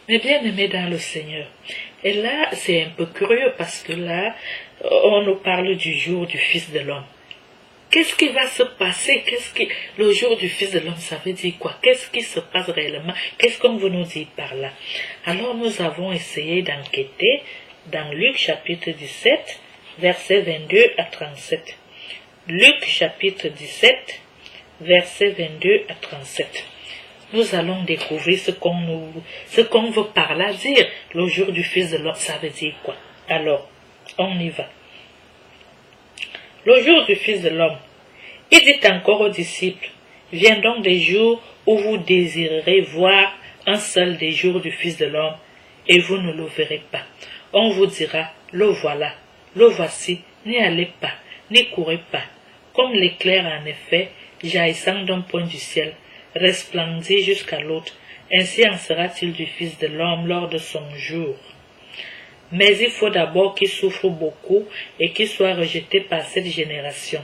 Mais bien aimé dans le Seigneur. Et là, c'est un peu curieux parce que là, on nous parle du jour du Fils de l'homme. Qu'est-ce qui va se passer? Le jour du Fils de l'homme, ça veut dire quoi? Qu'est-ce qui se passe réellement? Qu'est-ce qu'on veut nous dire par là? Alors nous avons essayé d'enquêter dans Luc chapitre 17, versets 22 à 37. Luc chapitre 17, versets 22 à 37. Nous allons découvrir ce qu'on veut par là dire. Le jour du Fils de l'homme, ça veut dire quoi? Alors, on y va. Le jour du Fils de l'homme. Il dit encore aux disciples, viens donc des jours où vous désirerez voir un seul des jours du Fils de l'homme, et vous ne le verrez pas. On vous dira, le voilà, le voici, n'y allez pas, n'y courez pas. Comme l'éclair en effet, jaillissant d'un point du ciel, resplendit jusqu'à l'autre, ainsi en sera-t-il du Fils de l'homme lors de son jour. Mais il faut d'abord qu'il souffre beaucoup et qu'il soit rejeté par cette génération.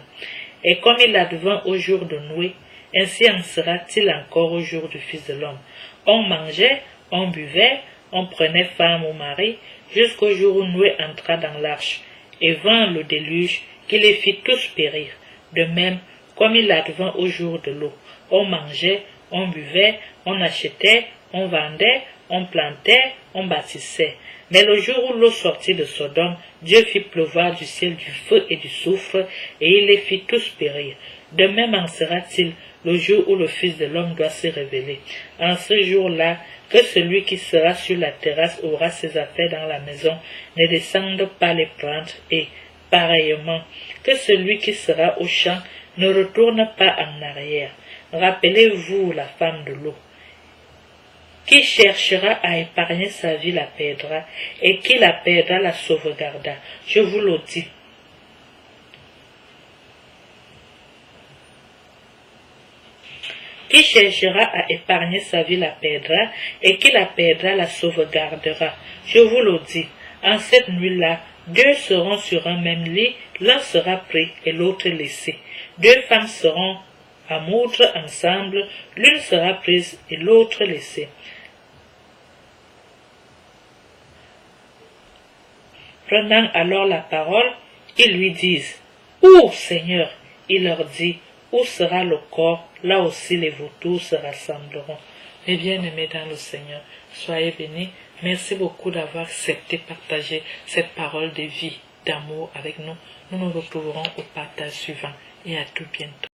Et comme il advint au jour de Noé, ainsi en sera-t-il encore au jour du Fils de l'homme. On mangeait, on buvait, on prenait femme ou mari, jusqu'au jour où Noé entra dans l'arche, et vint le déluge qui les fit tous périr. De même, comme il advint au jour de l'eau, on mangeait, on buvait, on achetait, on vendait, on plantait, on bâtissait. Mais le jour où l'eau sortit de Sodome, Dieu fit pleuvoir du ciel du feu et du soufre, et il les fit tous périr. De même en sera-t-il le jour où le Fils de l'homme doit se révéler. En ce jour-là, que celui qui sera sur la terrasse aura ses affaires dans la maison, ne descende pas les prendre, et, pareillement, que celui qui sera au champ ne retourne pas en arrière. Rappelez-vous la femme de l'eau. Qui cherchera à épargner sa vie la perdra, et qui la perdra la sauvegarda. Je vous le dis. Qui cherchera à épargner sa vie la perdra, et qui la perdra la sauvegardera. Je vous le dis. En cette nuit-là, deux seront sur un même lit, l'un sera pris et l'autre laissé. Deux femmes seront à moudre ensemble, l'une sera prise et l'autre laissée. Prenant alors la parole, ils lui disent, « Où, Seigneur ?» Il leur dit, « Où sera le corps, là aussi les vautours se rassembleront. » Mes bien-aimés dans le Seigneur, soyez bénis. Merci beaucoup d'avoir accepté partager cette parole de vie, d'amour avec nous. Nous nous retrouverons au partage suivant et à tout bientôt.